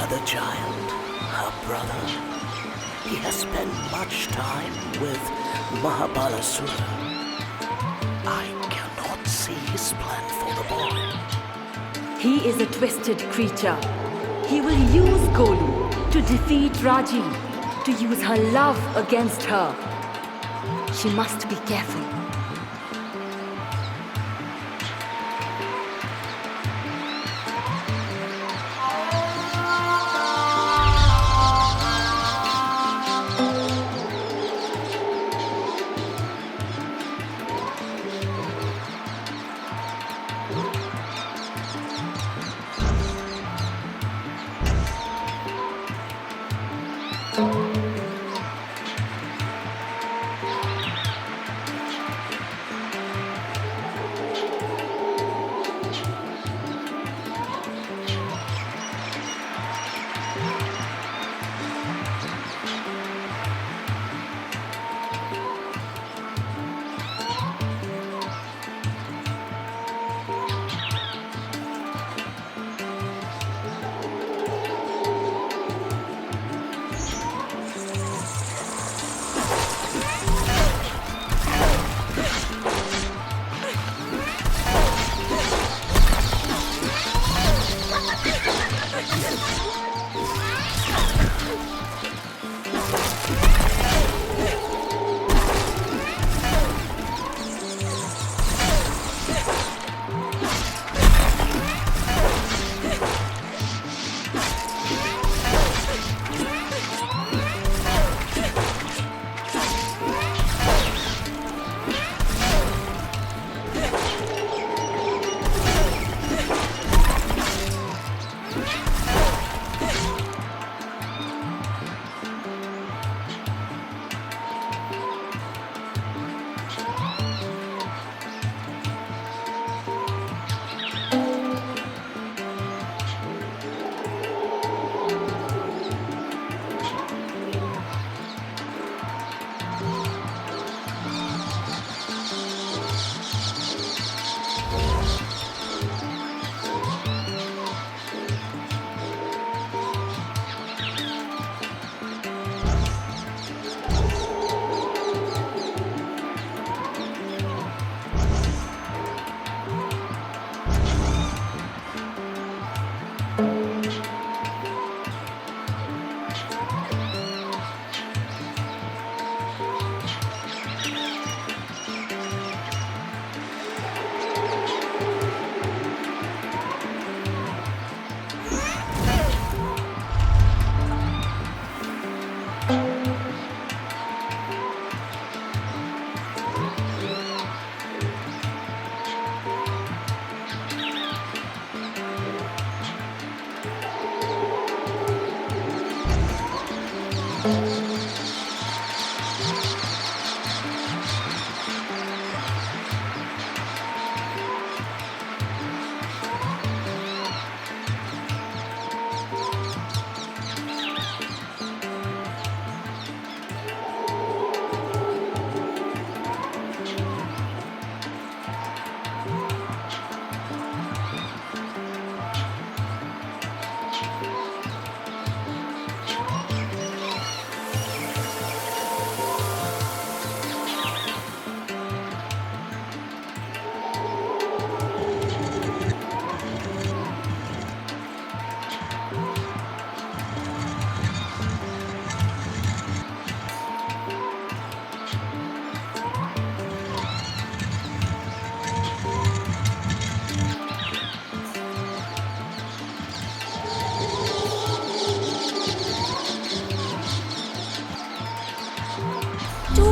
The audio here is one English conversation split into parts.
other child, her brother. He has spent much time with Mahabalasura. I cannot see his plan for the boy. He is a twisted creature. He will use Golu to defeat Raji, to use her love against her. She must be careful.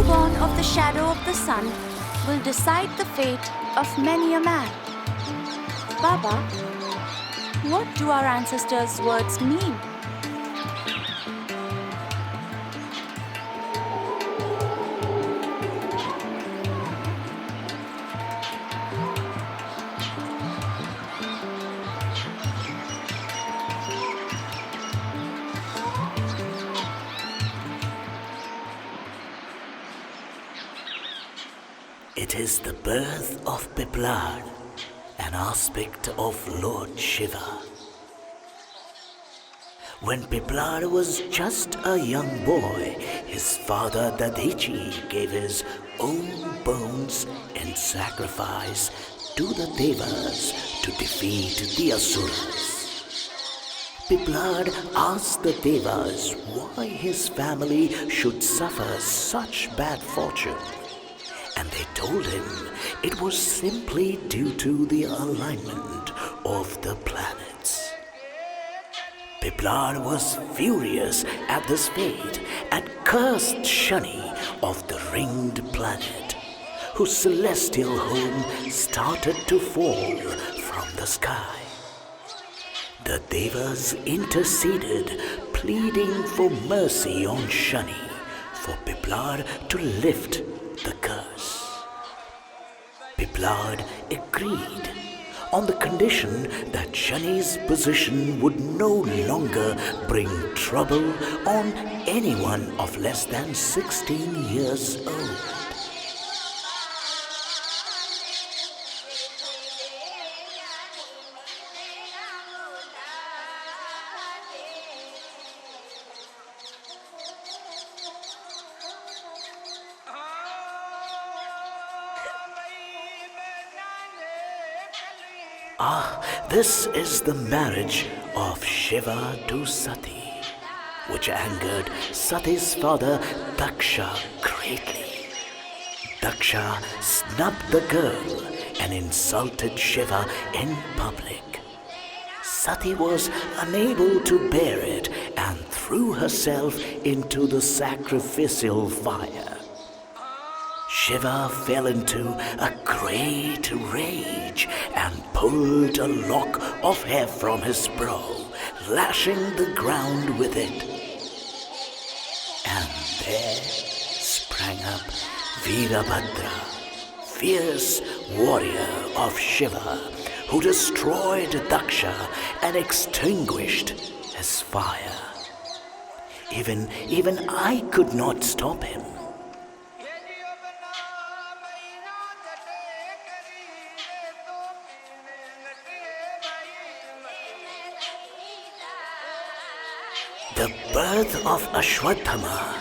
Born of the shadow of the sun will decide the fate of many a man. Baba, what do our ancestors' words mean? It is the birth of Biplad, an aspect of Lord Shiva. When Piplad was just a young boy, his father Dadichi gave his own bones in sacrifice to the Devas to defeat the Asuras. Piplad asked the Devas why his family should suffer such bad fortune, and they told him it was simply due to the alignment of the planets. Piplad was furious at this fate and cursed Shani of the ringed planet, whose celestial home started to fall from the sky. The Devas interceded, pleading for mercy on Shani for Piplad to lift the curse. Piplad agreed on the condition that Shani's position would no longer bring trouble on anyone of less than 16 years old. This is the marriage of Shiva to Sati, which angered Sati's father Daksha greatly. Daksha snubbed the girl and insulted Shiva in public. Sati was unable to bear it and threw herself into the sacrificial fire. Shiva fell into a great rage and pulled a lock of hair from his brow, lashing the ground with it. And there sprang up Veerabhadra, fierce warrior of Shiva, who destroyed Daksha and extinguished his fire. Even I could not stop him. The birth of Ashwatthama,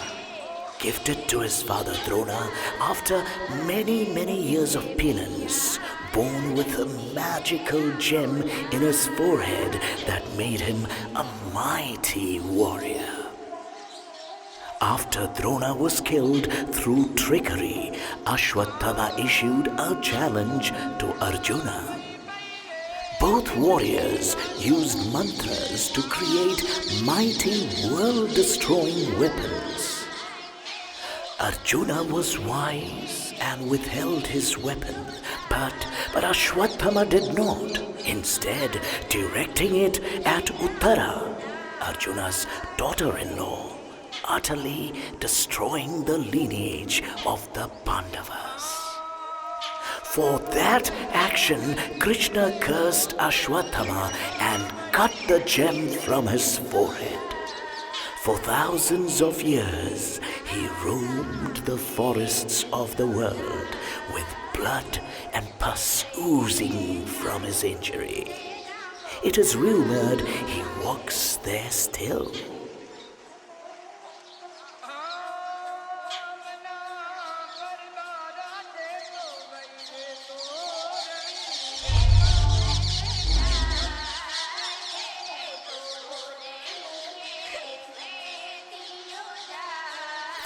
gifted to his father Drona after many years of penance, born with a magical gem in his forehead that made him a mighty warrior. After Drona was killed through trickery, Ashwatthama issued a challenge to Arjuna. Both warriors used mantras to create mighty world-destroying weapons. Arjuna was wise and withheld his weapon, but Ashwatthama did not, instead directing it at Uttara, Arjuna's daughter-in-law, utterly destroying the lineage of the Pandavas. For that action, Krishna cursed Ashwatthama and cut the gem from his forehead. For thousands of years, he roamed the forests of the world with blood and pus oozing from his injury. It is rumored he walks there still.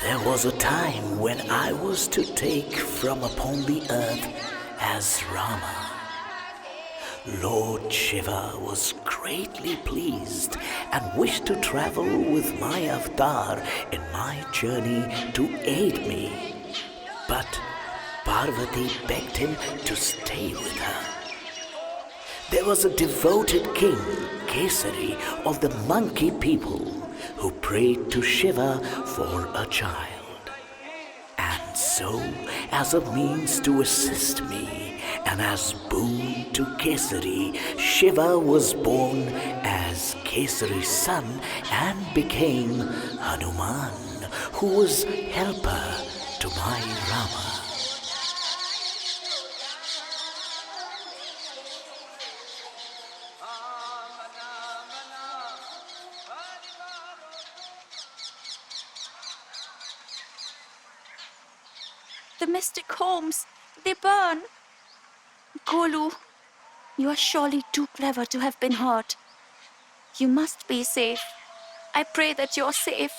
There was a time when I was to take from upon the earth as Rama. Lord Shiva was greatly pleased and wished to travel with my avatar in my journey to aid me. But Parvati begged him to stay with her. There was a devoted king, Kesari, of the monkey people, who prayed to Shiva for a child. And so, as a means to assist me, and as boon to Kesari, Shiva was born as Kesari's son and became Hanuman, who was helper to my Rama. The mystic homes, they burn. Golu, you are surely too clever to have been hurt. You must be safe. I pray that you're safe.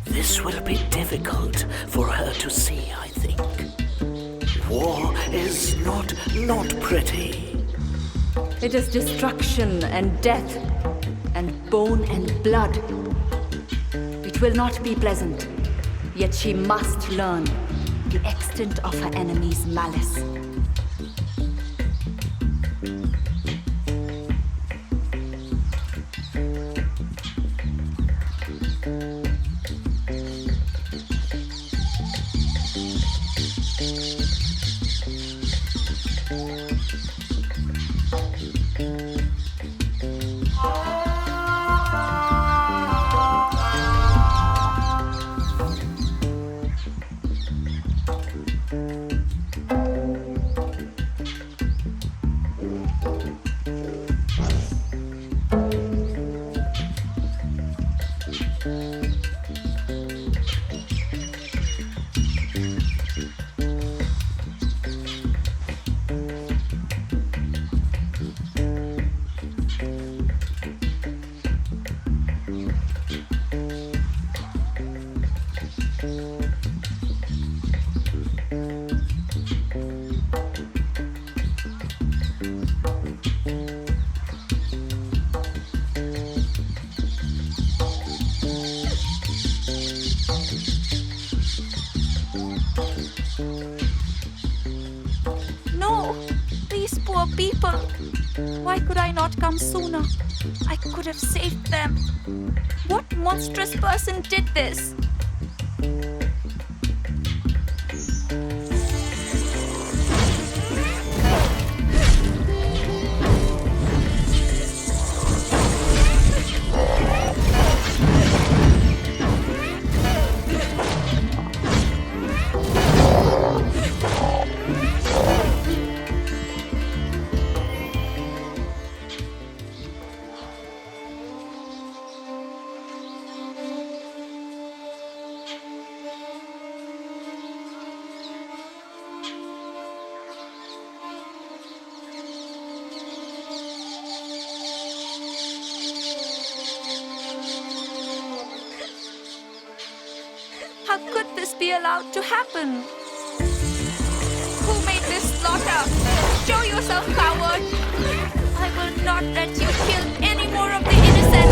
This will be difficult for her to see, I think. War is not pretty. It is destruction and death, and bone and blood. It will not be pleasant, yet she must learn the extent of her enemy's malice. No, these poor people. Why could I not come sooner? I could have saved them. What monstrous person did this? How could this be allowed to happen? Who made this slaughter? Show yourself, coward! I will not let you kill any more of the innocent!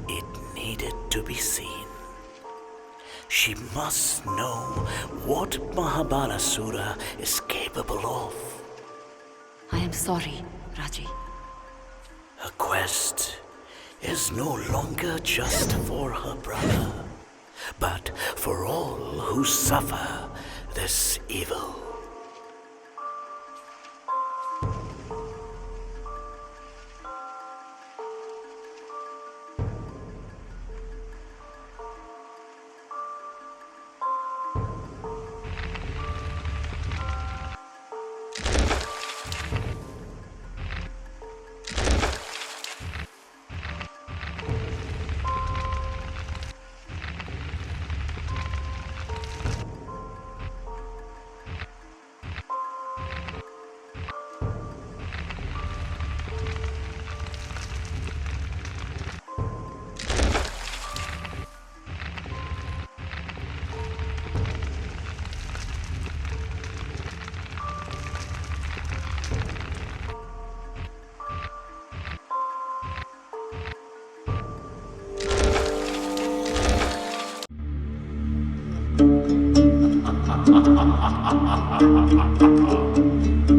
It needed to be seen. She must know what Mahabalasura is capable of. I am sorry, Raji. Her quest is no longer just for her brother, but for all who suffer this evil.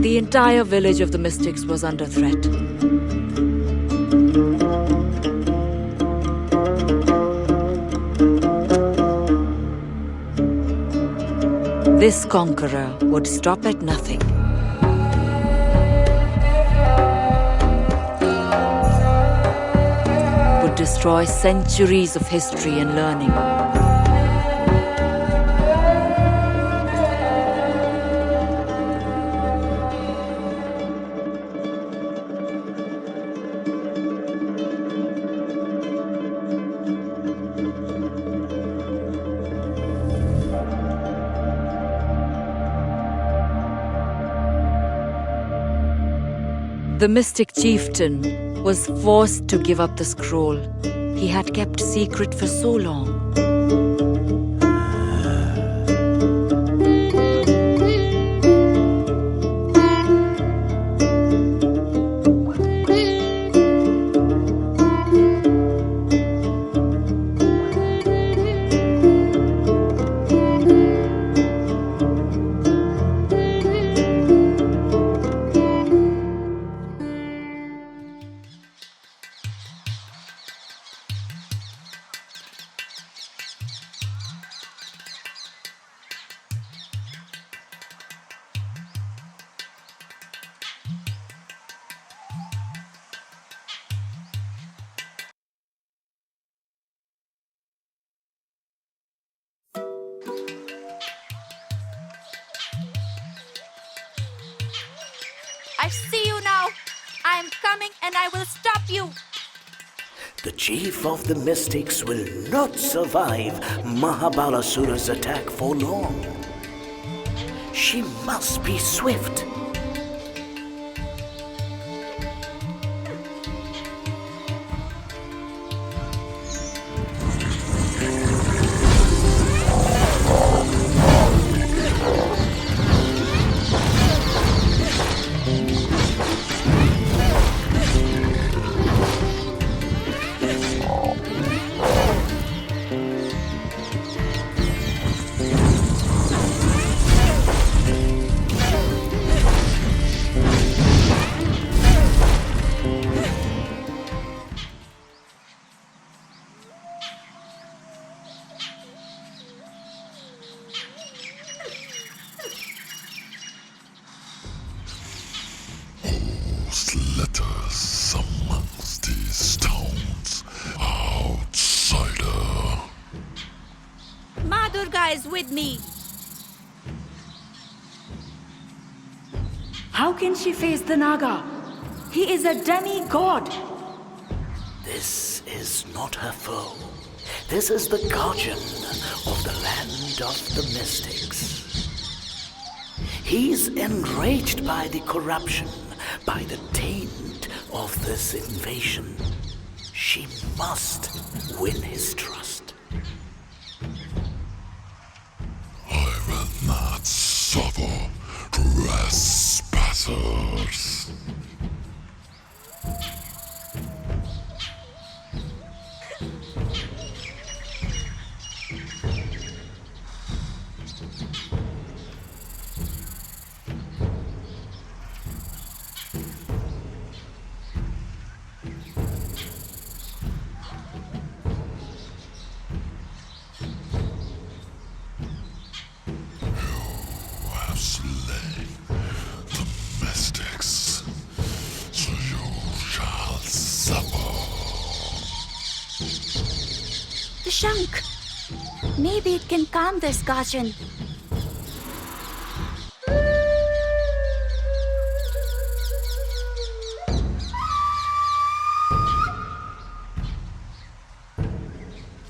The entire village of the mystics was under threat. This conqueror would stop at nothing. Would destroy centuries of history and learning. The mystic chieftain was forced to give up the scroll he had kept secret for so long. I see you now. I am coming and I will stop you. The chief of the mystics will not survive Mahabalasura's attack for long. She must be swift. Letters amongst these stones, outsider. Ma Durga is with me. How can she face the Naga? He is a demigod. This is not her foe. This is the guardian of the land of the mystics. He's enraged by the corruption, by the taint of this invasion. She must win his trust. I will not suffer trespassers. The shank. Maybe it can calm this Guardian.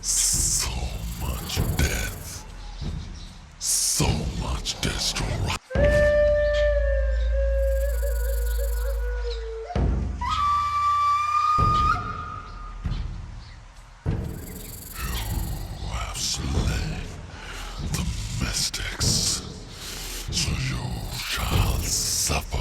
So much death. So much destruction. You have slain the mystics, so you shall suffer.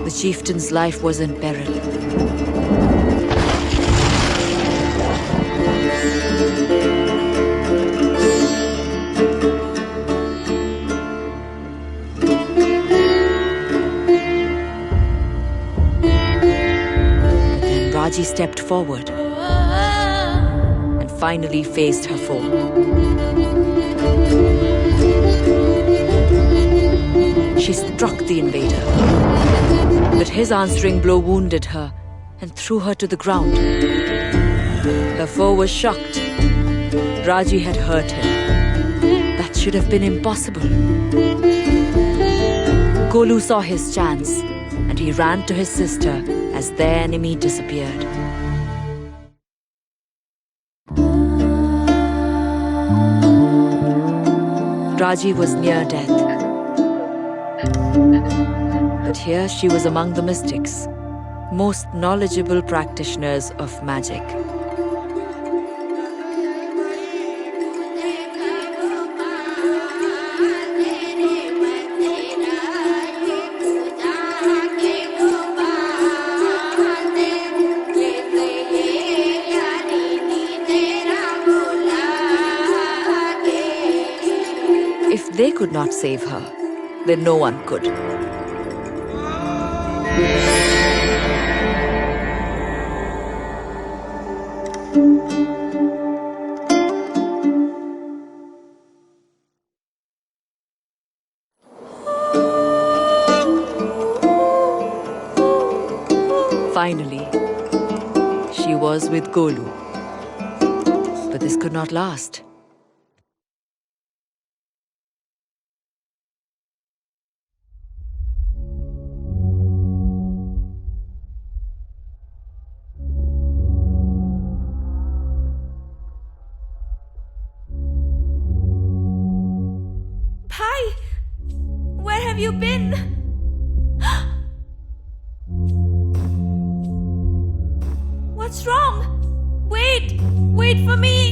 The chieftain's life was in peril. But then Raji stepped forward and finally faced her foe. She struck the invader, but his answering blow wounded her and threw her to the ground. Her foe was shocked. Raji had hurt him. That should have been impossible. Golu saw his chance, and he ran to his sister as their enemy disappeared. Raji was near death. But here she was among the mystics, most knowledgeable practitioners of magic. If they could not save her, then no one could. Finally, she was with Golu. But this could not last. Where have you been? What's wrong? Wait for me!